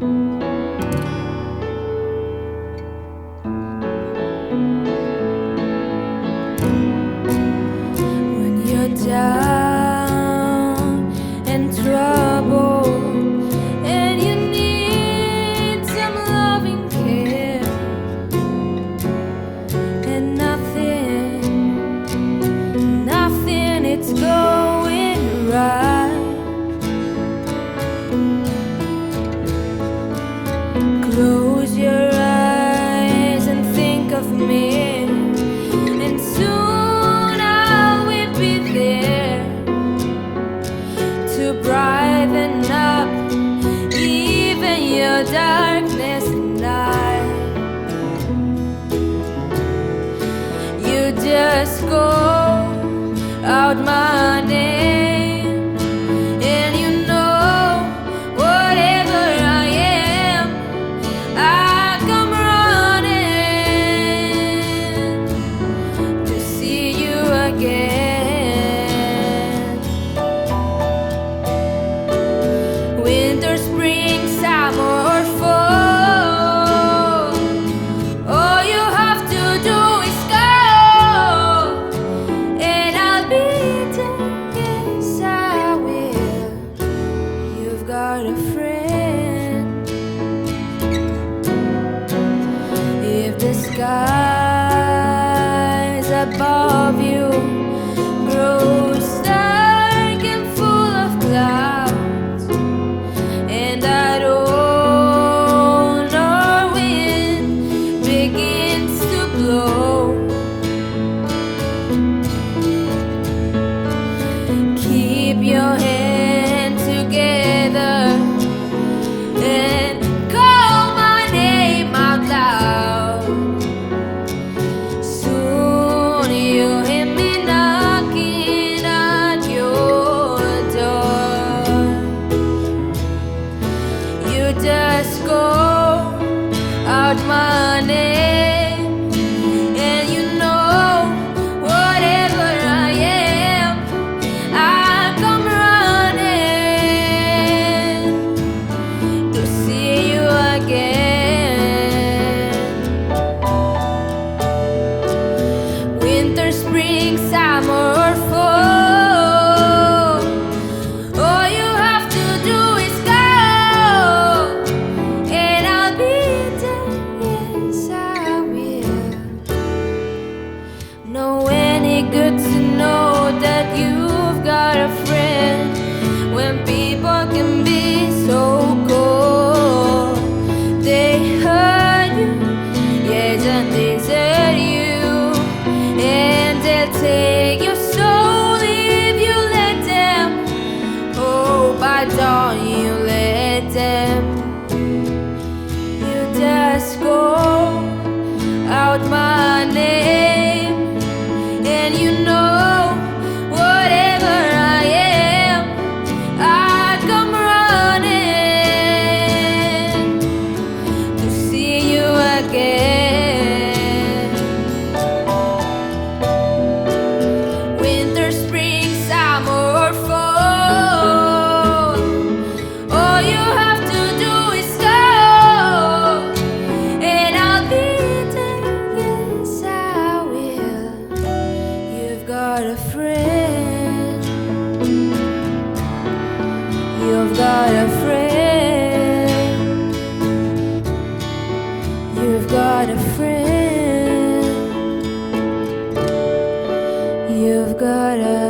When you're down and trouble and you need some loving care, and nothing it's going right. Close your eyes and think of me, and soon I'll be there to brighten up even your darkness night. You just call out my name, and you know whatever I am, I come running to see you again. Winter, spring, summer, or fall, all you have to do is go, and I'll be there. Yes, I will. You've got a friend. If the skies above you grows dark and full of clouds, and that old north wind begins to blow, keep your hand together and call my name out loud. Soon you'll hear me knocking at your door. You just call out my name, and you know whatever I am, I come running to see you again. Winter, spring, summer, or fall, all you have to do is go, and I'll be there. Yes, I will. Know any good to know that you've got a friend when people can be so cold. They hurt you, yes, and desert you, and they'll take your soul if you let them. Oh, but don't you let them. You just call out my name, and you know whatever I am, I come running to see you again. Winter, spring, summer, or fall, all you have to do is go, and I'll be there. Yes, I will. You've got a friend. You've got a friend. You've got a friend. You've got a